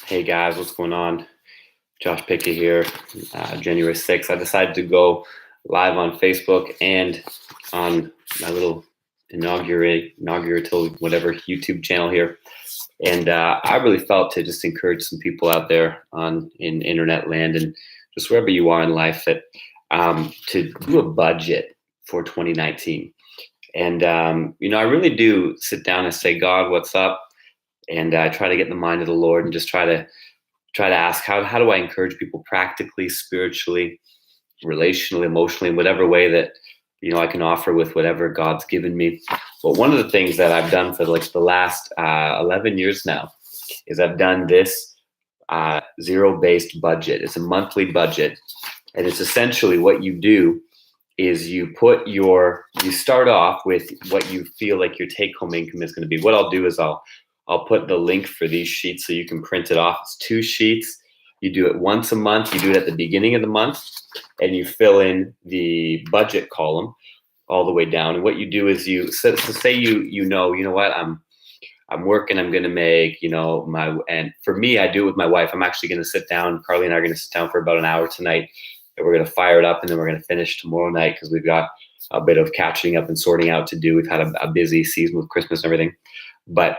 Hey guys, what's going on? Josh Pickett here. January 6th, I decided to go live on Facebook and on my little inaugural whatever YouTube channel here. And I really felt to just encourage some people out there in internet land and just wherever you are in life that to do a budget for 2019. And I really do sit down and say, God, what's up? And I try to get in the mind of the Lord and just try to ask how do I encourage people practically, spiritually, relationally, emotionally, in whatever way that I can offer with whatever God's given me. But one of the things that I've done for like the last 11 years now is I've done this zero-based budget. It's a monthly budget, and it's essentially what you do is you start off with what you feel like your take-home income is going to be. What I'll do is I'll put the link for these sheets so you can print it off. It's 2 sheets. You do it once a month. You do it at the beginning of the month, and you fill in the budget column all the way down. And what you do is say you know what, I'm working. I'm going to make and for me, I do it with my wife. I'm actually going to sit down. Carly and I are going to sit down for about an hour tonight, and we're going to fire it up, and then we're going to finish tomorrow night because we've got a bit of catching up and sorting out to do. We've had a busy season with Christmas and everything, but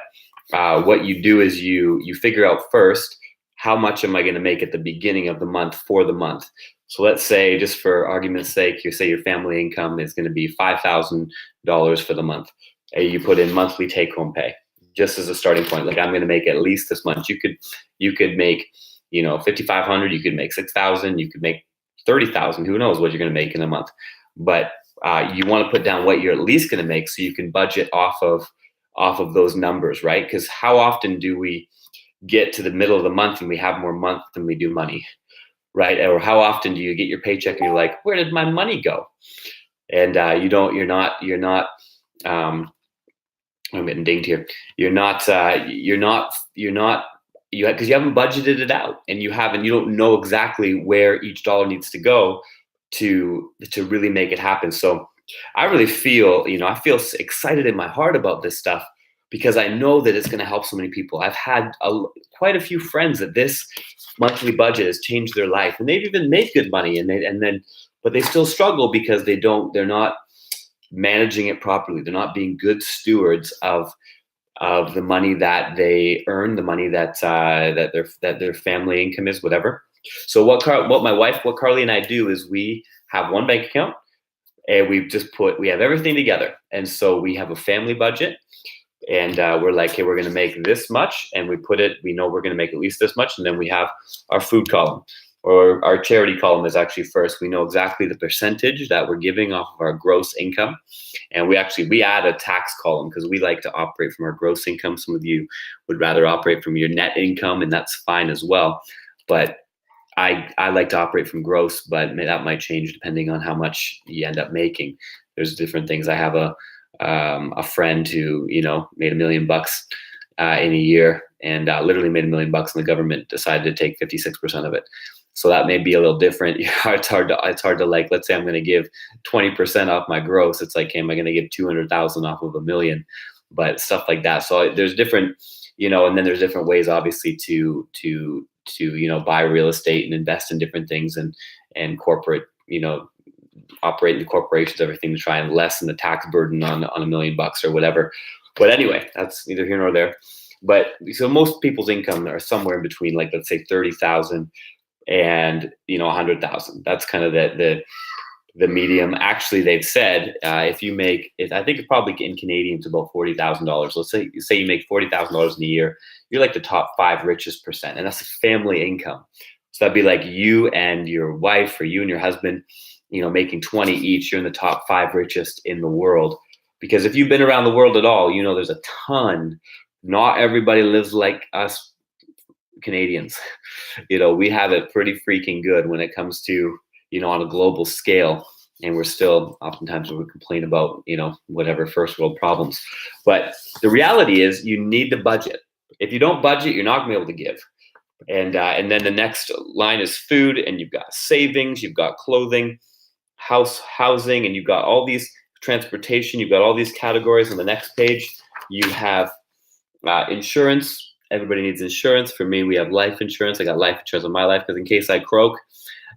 what you do is you figure out first, how much am I going to make at the beginning of the month for the month? So let's say, just for argument's sake, you say your family income is going to be $5,000 for the month. And you put in monthly take-home pay just as a starting point. Like, I'm going to make at least this much. You could make 5,500. You could make 6,000. You could make 30,000. Who knows what you're going to make in a month? But you want to put down what you're at least going to make so you can budget off of those numbers, right? Because how often do we get to the middle of the month and we have more month than we do money, right? Or how often do you get your paycheck and you're like, where did my money go? And you're not I'm getting dinged here. Because you haven't budgeted it out, and you don't know exactly where each dollar needs to go to really make it happen. So I really feel, I feel excited in my heart about this stuff because I know that it's going to help so many people. I've had quite a few friends that this monthly budget has changed their life, and they've even made good money, but they still struggle because they're not managing it properly. They're not being good stewards of the money that they earn, the money that their family income is, whatever. So what Carly and I do is we have one bank account. And we have everything together. And so we have a family budget, and we're like, hey, we're going to make this much. And we know we're going to make at least this much. And then we have our food column, or our charity column is actually first. We know exactly the percentage that we're giving off of our gross income. And we add a tax column because we like to operate from our gross income. Some of you would rather operate from your net income, and that's fine as well. But I like to operate from gross, but that might change depending on how much you end up making. There's different things. I have a friend who made $1 million in a year, and literally made $1 million, and the government decided to take 56% of it. So that may be a little different. It's hard to, like, let's say I'm going to give 20% off my gross. It's like, hey, am I going to give 200,000 off of $1 million? But stuff like that. So there's different, and then there's different ways, obviously, to buy real estate and invest in different things, and corporate, operate in corporations, everything, to try and lessen the tax burden on $1 million or whatever. But anyway, that's neither here nor there. But so most people's income are somewhere in between, like, let's say 30,000 and 100,000. That's kind of the medium. Actually, they've said I think it's probably in Canadian to about $40,000. Let's say you make $40,000 in a year, you're like the top 5 richest percent, and that's family income. So that'd be like you and your wife, or you and your husband, making 20 each. You're in the top 5 richest in the world. Because if you've been around the world at all, there's a ton. Not everybody lives like us Canadians. We have it pretty freaking good when it comes to, on a global scale. And we're still, oftentimes we complain about, whatever first world problems. But the reality is you need to budget. If you don't budget, you're not going to be able to give. And then the next line is food, and you've got savings, you've got clothing, housing, and you've got all these transportation. You've got all these categories. On the next page, you have insurance, Everybody needs insurance. For me, we have life insurance. I got life insurance on my life because in case I croak,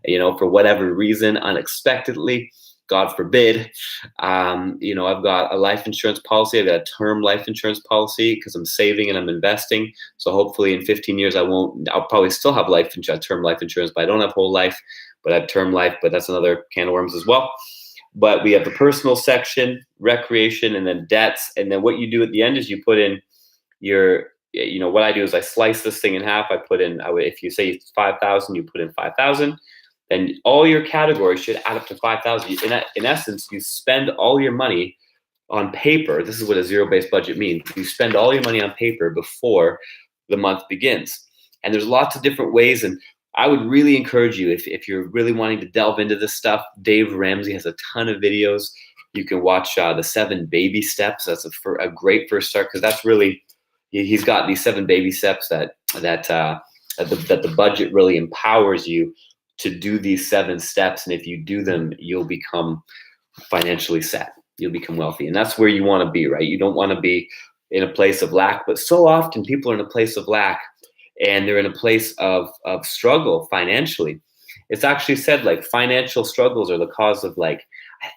for whatever reason, unexpectedly, God forbid, I've got a life insurance policy. I've got a term life insurance policy because I'm saving and I'm investing. So hopefully in 15 years, I'll probably still have term life insurance, but I don't have whole life, but I have term life, but that's another can of worms as well. But we have the personal section, recreation, and then debts. And then what you do at the end is you put in what I do is I slice this thing in half. If you say it's 5,000, you put in 5,000. Then all your categories should add up to 5,000. In essence, you spend all your money on paper. This is what a zero-based budget means. You spend all your money on paper before the month begins. And there's lots of different ways. And I would really encourage you, if you're really wanting to delve into this stuff, Dave Ramsey has a ton of videos. You can watch the 7 baby steps. That's a great first start because that's really, he's got these 7 baby steps that the budget really empowers you to do these 7 steps. And if you do them, you'll become financially set. You'll become wealthy. And that's where you want to be, right? You don't want to be in a place of lack, but so often people are in a place of lack and they're in a place of struggle financially. It's actually said like financial struggles are the cause of I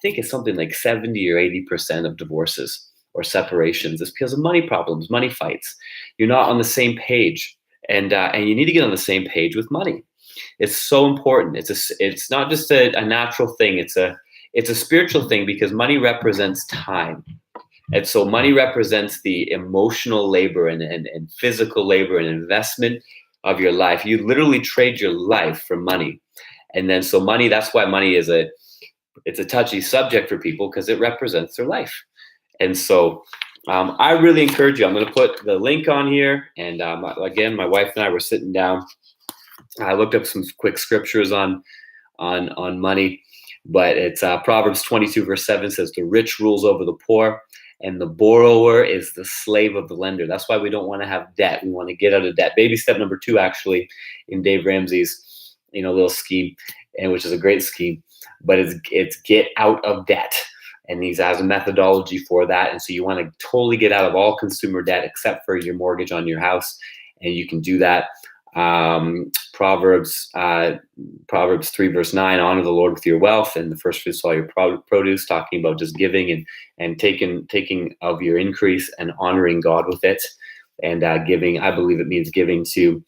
think it's something like 70 or 80% of divorces or separations. It's because of money problems, money fights. You're not on the same page and you need to get on the same page with money. It's so important. It's not just a natural thing. It's a spiritual thing because money represents time. And so money represents the emotional labor and physical labor and investment of your life. You literally trade your life for money. And then so money, that's why money is it's a touchy subject for people because it represents their life. And so I really encourage you. I'm going to put the link on here. And again, my wife and I were sitting down. I looked up some quick scriptures on money, but it's Proverbs 22 verse 7 says, the rich rules over the poor and the borrower is the slave of the lender. That's why we don't want to have debt. We want to get out of debt. Baby step number 2, actually, in Dave Ramsey's, little scheme, and which is a great scheme, but it's get out of debt. And he has a methodology for that. And so you want to totally get out of all consumer debt except for your mortgage on your house. And you can do that. Proverbs 3 verse 9, honor the Lord with your wealth and the first fruits of all your produce, talking about just giving and taking of your increase and honoring God with it. And giving, I believe it means giving to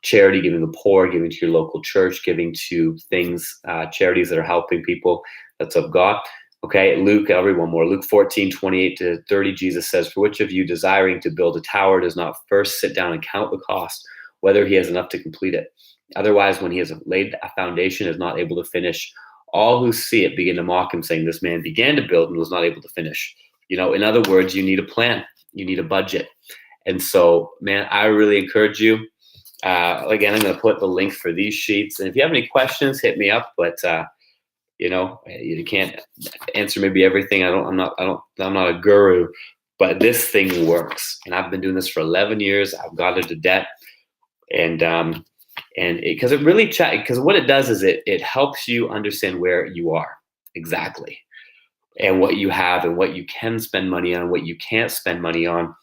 charity, giving to the poor, giving to your local church, giving to things, charities that are helping people. That's of God. Okay, Luke 14:28-30, Jesus says, for which of you desiring to build a tower does not first sit down and count the cost, whether he has enough to complete it? Otherwise, when he has laid a foundation, is not able to finish. All who see it begin to mock him, saying, this man began to build and was not able to finish. In other words, you need a plan. You need a budget. And so, man, I really encourage you. Again, I'm going to put the link for these sheets. And if you have any questions, hit me up. But, you can't answer maybe everything. I'm not a guru, but this thing works. And I've been doing this for 11 years. I've got into debt. And because what it does is it helps you understand where you are exactly and what you have and what you can spend money on, what you can't spend money on.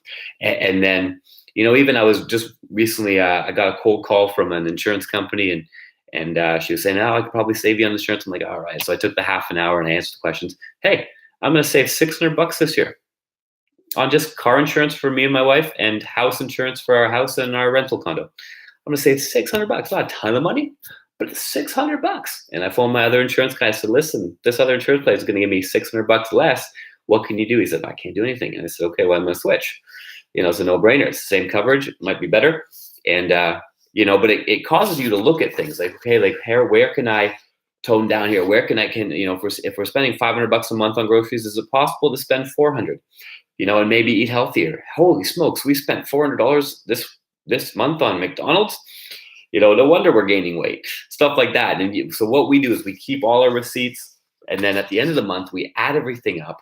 And then, even I was just recently, I got a cold call from an insurance company and she was saying, I could probably save you on insurance. I'm like, all right. So I took the half an hour and I answered the questions. Hey, I'm going to save $600 this year on just car insurance for me and my wife and house insurance for our house and our rental condo. I'm going to save $600. Not a ton of money, but it's $600. And I phoned my other insurance guy. I said, listen, this other insurance place is going to give me $600 less. What can you do? He said, I can't do anything. And I said, okay, well, I'm going to switch. It's a no-brainer. It's the same coverage. It might be better. And, but it causes you to look at things like, okay, where can I tone down here? Where if we're spending $500 a month on groceries, is it possible to spend $400? And maybe eat healthier. Holy smokes, we spent $400 this month on McDonald's. No wonder we're gaining weight. Stuff like that. And so what we do is we keep all our receipts, and then at the end of the month we add everything up,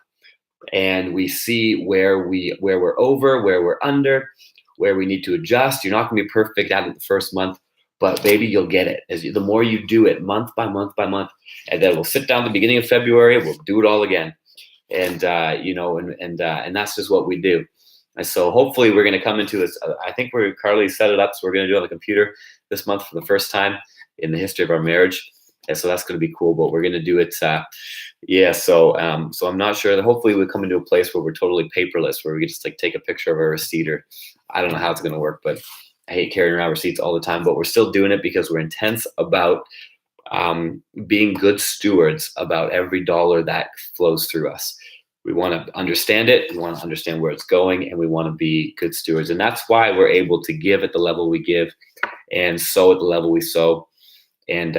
and we see where we're over, where we're under, where we need to adjust. You're not going to be perfect at it the first month, but baby, you'll get it. The more you do it month by month by month, and then we'll sit down at the beginning of February, we'll do it all again. And and that's just what we do. And so hopefully we're going to come into this. I think Carly set it up, so we're going to do it on the computer this month for the first time in the history of our marriage. And so that's going to be cool. But we're going to do it. Yeah. So I'm not sure that hopefully we come into a place where we're totally paperless, where we just like take a picture of our receipt, or I don't know how it's going to work, but I hate carrying around receipts all the time. But we're still doing it because we're intense about being good stewards about every dollar that flows through us. We want to understand it. We want to understand where it's going, and we want to be good stewards. And that's why we're able to give at the level we give, and sow at the level we sow, and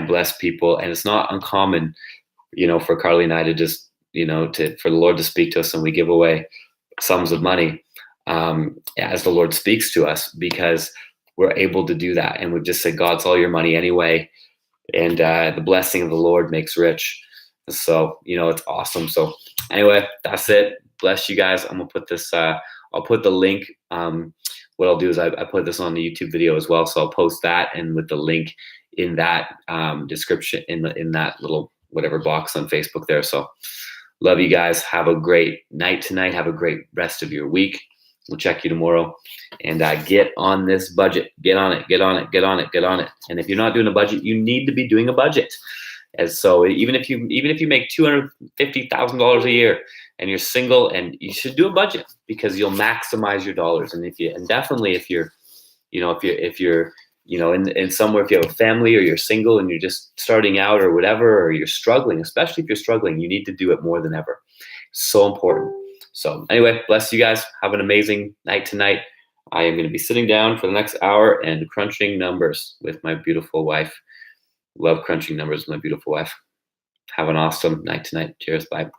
bless people. And it's not uncommon, for Carly and I to just, for the Lord to speak to us, and we give away sums of money as the Lord speaks to us, because we're able to do that. And we've just said, God, it's all your money anyway. And the blessing of the Lord makes rich. So, it's awesome. So anyway, that's it. Bless you guys. I'm going to put this, I'll put the link. What I'll do is I put this on the YouTube video as well. So I'll post that, and with the link in that description, in that little whatever box on Facebook there. So love you guys. Have a great night tonight. Have a great rest of your week. We'll check you tomorrow, and get on this budget. Get on it, get on it, get on it, get on it. And if you're not doing a budget, you need to be doing a budget. And so even if you make $250,000 a year and you're single, and you should do a budget, because you'll maximize your dollars. And definitely if you're in somewhere, if you have a family, or you're single and you're just starting out or whatever, or you're struggling, especially if you're struggling, you need to do it more than ever. So important. So anyway, bless you guys. Have an amazing night tonight. I am going to be sitting down for the next hour and crunching numbers with my beautiful wife. Love crunching numbers with my beautiful wife. Have an awesome night tonight. Cheers. Bye.